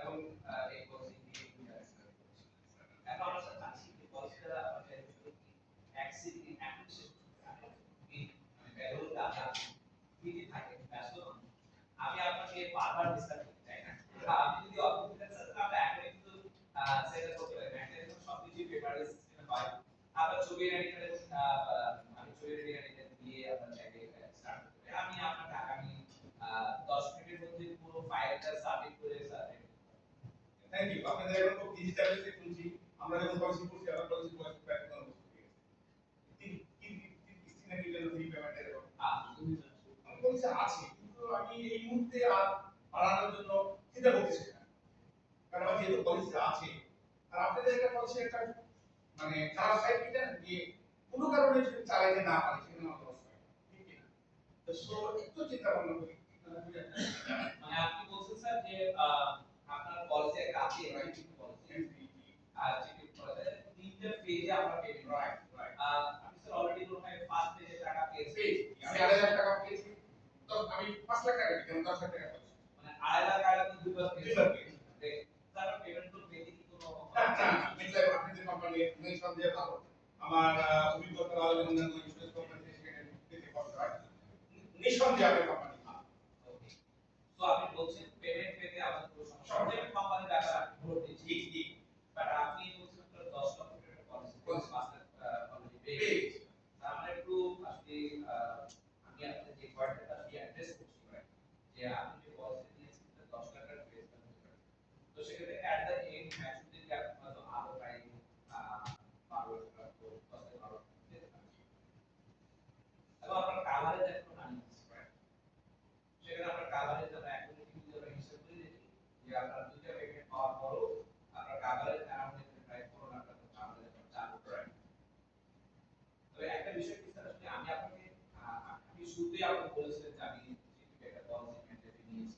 এবং এই পলিসি নিয়ে এখন আমরা চাচ্ছি যে পলিসিটা আমাদের অ্যাক্সিডি অ্যাপ্লিকেশন ভ্যালু ডাটা দিতে থাকে ব্যস্ত আমি আপনাকে বারবার ডিসকাস করতে চাই না আপনি যদি অবজেক্ট স্যার আমরা এখন কিন্তু সেট করতে পারি ম্যাথের জন্য সবকিছু পেপারলেস সিস্টেমে পাই আপনার ছবি এডিটরে আমি ছবি এডিটরে দিয়ে আপনার চাইলে স্টার্ট করতে পারি আমি আপনাকে আগামী 10 মিনিটের মধ্যে পুরো ফাইলটা সাবমিট করে সাবমিট থ্যাংক ইউ আপনাদের এখন খুব ডিজিটালাইজে শুনছি আমরা যখন পলিসি করছি আমরা পলিসি পলিসি প্ল্যাটফর্ম করছি তিন মিলিয়ন ফ্রি পেমেন্টের আমি পলিসি আছে কিন্তু আমি এই মুহূর্তে আর বাড়ানোর জন্য চিন্তা করতেছি না কারণ আমার যেহেতু পলিসি আছে আর আপনাদের একটা পলিসি একটা মানে খারাপ সাইড কি জানেন যে কোনো কারণে যদি চালাইতে না পারি সেখানে আমার লস হয় ঠিক কি না তো সো একটু চিন্তা ভাবনা করি মানে আপনি বলছেন স্যার যে আপনার পলিসি একটা আছে রাইট পলিসি আর যেটি পলিসি তিনটা পেজে আমরা পেমেন্ট রাইট আপনি স্যার অলরেডি মনে হয় ফার্স্ট পেজে টাকা পেয়েছেন আমি 2.5 টাকা পেয়েছি তো আমি 5 লাখ টাকা দিলাম 10 লাখ টাকা পেয়েছি মানে 2.5 লাখ টাকা দুইবার পেয়েছেন স্যার পেমেন্ট তো পেতে কি কোনো মিটলাই আপনাদের কোম্পানি নিঃসন্দেহে ভালো আমার অভিজ্ঞতা ভালো যেমন ইন্স্যুরেন্স কোম্পানি সেখানে পেতে পারবে রাইট নিঃসন্দেহে আপনার কোম্পানি ভালো তো আপনি বলছেন পেমেন্ট পেতে আমাদের কোনো সমস্যা নেই কোম্পানির ব্যাপারে আপনি ভোট দিচ্ছেন ঠিক বাট আপনি বলছেন আপনার 10 লক্ষ টাকার পলিসি 5 লাখ অলরেডি পেয়েছেন আমরা একটু আসলে আমি আপনাদের যে কোয়ার্টারটা আমি অ্যাড্রেস করছি রাইট যে আপনি যে পলিসি নিয়েছেন 10 লাখ টাকার পেজ তো সেক্ষেত্রে অ্যাট দ্য এন্ড ম্যাচুরিটি যে আপনার আরো প্রায় 12 টাকা তো 10 থেকে 12 যেতে পারে এবং আপনার কাভারেজ এখন আনি রাইট সেখানে আপনার কাভারেজ আমরা এখন কিন্তু আমরা হিসাব করে দিয়েছি যে আপনার দুইটা পেমেন্ট পাওয়ার পরও আপনার কাভারেজ অ্যারাউন্ড প্রায় 15 লাখ টাকা কাভারেজ আমরা চালু করি তবে একটা বিষয় কি স্যার আসলে আমি আপনাকে আপনি শুরুতেই আমাকে বলেছিলেন যে আমি একটা পলিসি ম্যানেজার নিয়েছি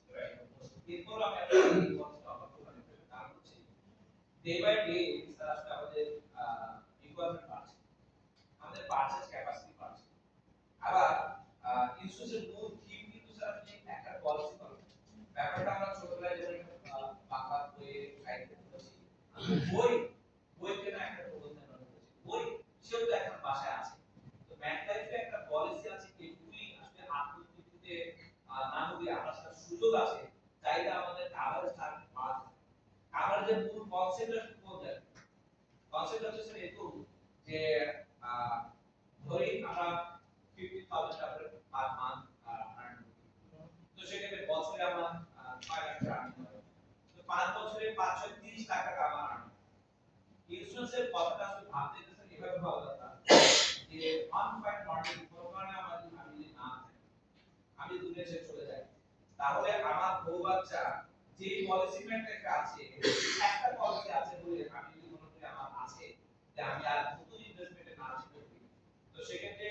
এরপর আমি আপনাকে এই পলিসিটা অফার করলাম কারণ হচ্ছে ডে বাই ডে স্যার আসলে আমাদের রিকোয়ারমেন্ট বাড়ছে আমাদের পারচেজ ক্যাপাসিটি বাড়ছে আবার ইন্স্যুরেন্সের মূল থিম কিন্তু স্যার আপনি একটা পলিসি করেন ব্যাপারটা আমরা ছোটবেলায় যখন বাংলা বইয়ে সাহিত্য পড়েছি বই বইতে না একটা প্রবন্ধ আমরা পড়েছি বই সেও তো এখন ভাষায় আছে তো ম্যাথ লাইফে একটা পলিসি আছে এগুলি আসলে আত্মতৃপ্তিতে না হলে আমরা সেটা সুযোগ আছে চাইলে আমাদের কাভারেজ টার্গেট পাওয়া যায় কাভারেজের মূল কনসেপ্ট আসলে কোন জায়গায় কনসেপ্ট হচ্ছে স্যার এরকম যে ধরি আমরা 50,000 টাকা পার মান্থ আর্ন তো সেক্ষেত্রে বছরে আমার 6 লাখ টাকা আর্ন হবে তো 5 বছরে 530 লাখ টাকা আমার আর্ন ইন্স্যুরেন্সের কথাটা আসলে ভাবতে গেলে এভাবে ভাবা দরকার যে আনফাইন্ড মার্কেট কোনো কারণে আমার যদি আমি যদি না থাকি আমি দুনিয়া ছেড়ে চলে যাই তাহলে আমার বউ বাচ্চা যে পলিসি ম্যাটটা আছে একটা পলিসি আছে বলে আমি যদি মনে করি আমার আছে যে আমি আর নতুন ইনভেস্টমেন্টে না আসতে পারি তো সেক্ষেত্রে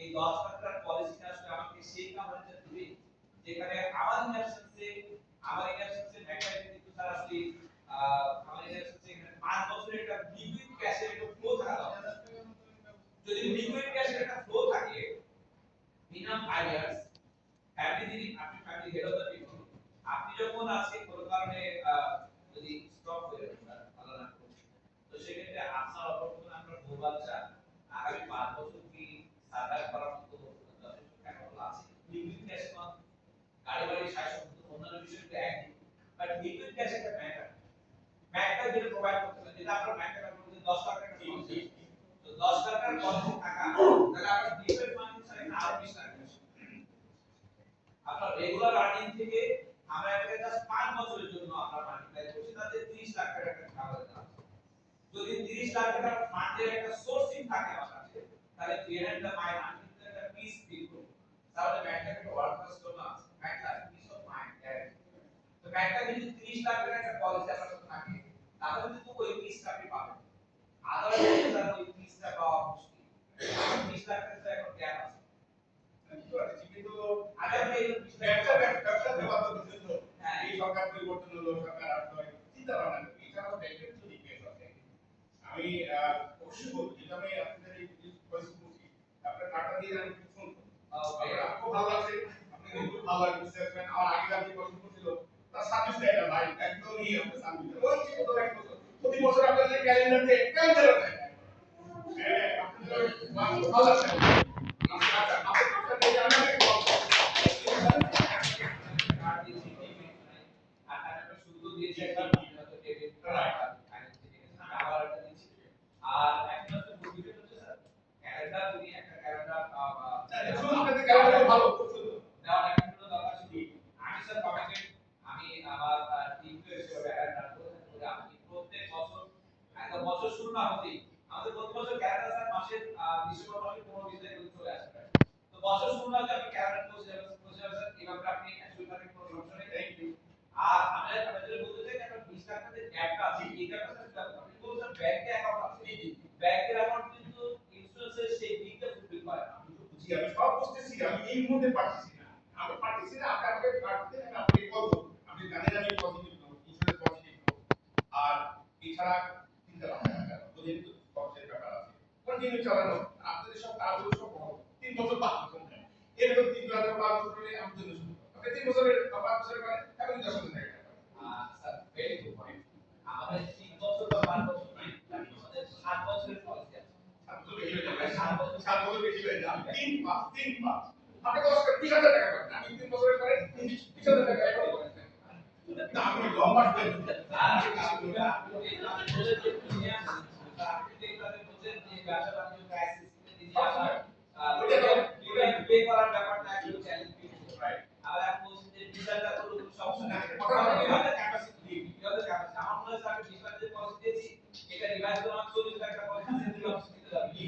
এই 10 লাখ টাকার পলিসিটা আসলে আমাকে সেই কাভারেজটা দিবে যেখানে আমার ইনভেস্টমেন্টে ম্যাটারিটি কিন্তু স্যার আসলে আমার ইনভেস্টমেন্টে এখানে 5 বছরের একটা লিকুইড ক্যাশের একটা ফ্লো থাকা দরকার যদি লিকুইড ক্যাশের একটা ফ্লো থাকে মিনিমাম 5 ইয়ার্স ফ্যামিলি আপনি family head of the people আপনি যখন আজকে কোনো কারণে যদি স্টপ হয়ে যায় ভালো না তো সেক্ষেত্রে আপনার অপরপক্ষে আপনার বউ বাচ্চা আগামী 5 বছর কি সার্ভাইভ করার মতো যথেষ্ট ক্যাপাবল আছে লিকুইড ক্যাশ নট গাড়ি বাড়ি শাসন অন্যান্য বিষয়গুলো একই বাট লিকুইড ক্যাশ একটা ম্যাটার যেটা প্রোভাইড করতে হবে যেটা আপনার ম্যাটার আপনার 10 লাখ টাকা পলিসি তো 10 লাখ টাকার পলিসি টাকা তাহলে আপনার ডিপেন্ড মানি স্যার আরো 20 লাখ আপনার রেগুলার আর্নিং থেকে আমরা এটাকে জাস্ট 5 বছরের জন্য আমরা মাল্টিপ্লাই করছি তাতে 30 লাখ টাকা একটা কাভারেজ আছে যদি 30 লাখ টাকার ফান্ডের একটা সোর্সিং থাকে আমার কাছে তাহলে ক্লিয়ারেন্ট দ্য মাইন্ড আমি কিন্তু একটা পিস ফিল করব তাহলে ব্যাংকটা একটা ওয়ার্কার্স জন্য আছে ব্যাংকটা পিস অফ মাইন্ড তো ব্যাংকটা যদি 30 লাখ টাকার একটা পলিসি আপনার কাছে থাকে তাহলে কিন্তু ওই পিসটা আপনি পাবেন আদারওয়াইজ স্যার ওই পিসটা পাওয়া মুশকিল 30 লাখ টাকা এখন গ্যাপ আছে কিন্তু আগে আমরা এই ব্যবসা দেওয়া তো বুঝছো এই সরকার পরিবর্তন হলো সরকার আসলো চিন্তা ভাবনা করি এছাড়াও ব্যাংকের তো রিকোয়েস্ট আছে আমি অবশ্যই বলবো যেটা আমি আপনাদের এই পরিস্থিতি বলছি আপনার কার্ডটা দিয়ে আমি কিছু ফোন করবো খুব ভালো লাগছে আপনি কিন্তু ভালো লাগছে আমার আগেকার যে পছন্দ ছিল তার সার্ভিস দেয় না ভাই, একদমই আমরা সার্ভিস দেয় ওই যে ধরে এক বছর প্রতি বছর আপনাদের ক্যালেন্ডারে ক্যালেন্ডার দেয় হ্যাঁ আপনাদের ভালো আছে আপনাদের আমাকে কল কার্ড দিয়েছি আর একটা শুরু দিয়েছি একটা ডেবিট আবার একটা দিয়েছি আর একটা হচ্ছে বুকিং হচ্ছে স্যার ক্যালেন্ডার যদি একটা ক্যালেন্ডার শুধু আপনাদের ক্যালেন্ডার ভালো খুব সুন্দর দেওয়ার একটা দরকার ছিল আমি স্যার কমিটেড আমি আমার টিমকে হিসেবে ক্যালেন্ডার করে আমি প্রত্যেক বছর একটা বছর শুরু না হতেই আমাদের প্রতি বছর ক্যালেন্ডার স্যার মাসের ডিসেম্বর মাসের 15 20 তারিখে চলে আসে তো বছর শুরু না হতে আপনি ক্যালেন্ডার পৌঁছে যাবেন স্যার এইভাবে আপনি অ্যাকচুয়ালি তাকে কোনো সমস্যা নেই থ্যাংক ইউ আর আমাদের বলতে চাই একটা 20 টাকার যে গ্যাপটা আছে এই গ্যাপটা স্যার আপনি বলছেন ব্যাংকে অ্যাকাউন্ট আছে জি ব্যাংকের অ্যাকাউন্ট কিন্তু ইন্স্যুরেন্সের সেই দিকটা ফুলফিল করে না আমি তো বুঝি আমি সব বুঝতেছি আমি এই মুহূর্তে পারতেছি না আমি পারতেছি না আপনি আমাকে কাটতে আমি আপনাকে কল করব আপনি জানেন আমি পজিটিভ লোক ইন্স্যুরেন্স পজিটিভ লোক আর এছাড়া চিন্তা ভাবনা করেন বুঝেন তো খরচের ব্যাপার আছে কন্টিনিউ চালানো আপনাদের সব কাজগুলো সব 3 বছর 5 বছর নেয় এরকম 3 বছর 5 বছরে আমি জন্য শুরু আপনি 3 বছরের 5 বছরের পরে এখন 10 বছর নেয় স্যার ভেরি গুড পয়েন্ট আমাদের 3 বছর বা 5 বছর নয় আমাদের 7 বছরের পলিসি আছে 7 বছর বেশি হয়ে যায় 3 5 আপনি কত 20,000 টাকা পাবেন আমি 3 বছরের পরে 20,000 টাকা অ্যাকাউন্ট করেন না আমি লম্বা টাইম পে করার ব্যাপারটা একটু চ্যালেঞ্জ রাইট আর আমি বলছি যে ভিসাটা তো সমস্যা না আমাদের ক্যাপাসিটি আমাদের ক্যাপাসিটি আমার মনে হয় আমি ভিসাতে পলিসি দিয়েছি এটা রিভাইজ করে আমার 40 লাখ টাকা পলিসি দিয়ে দিতে যাবে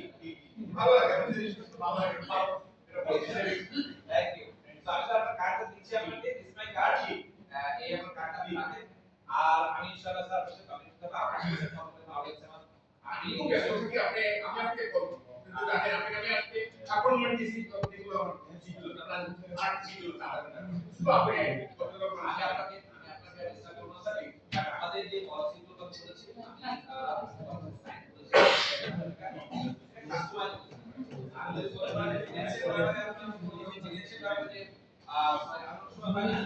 ভালো লাগে আমি জিনিস ভালো লাগে ভালো এটা পলিসি থ্যাংক ইউ তো আমি আপনার কার্ডটা দিচ্ছি আপনাকে দিস মাই কার্ড এই আমার কার্ডটা আপনাকে আর আমি ইনশাআল্লাহ স্যার আপনার সাথে কমিউনিকেট করব আপনার সাথে কমিউনিকেট হবে স্যার আমি খুব ব্যস্ত থাকি আপনি আমি আপনাকে কল করব কিন্তু জানেন আপনি আমি আজকে অ্যাপয়েন্টমেন্ট দিয়েছি যেগুলো আমার যেগুলো আপনার আর যেগুলো না শুধু আপনি আমি আপনাকে রেজিস্টার করব স্যার আর আমাদের যে পলিসিগুলো বলেছি আমি সাইন করেছি কাস্টমাইজ আমাদের পরিবারের ফিনান্সিয়াল ব্যাপারে আপনি জিনিসের ব্যাপারে আমরা সময় পাই না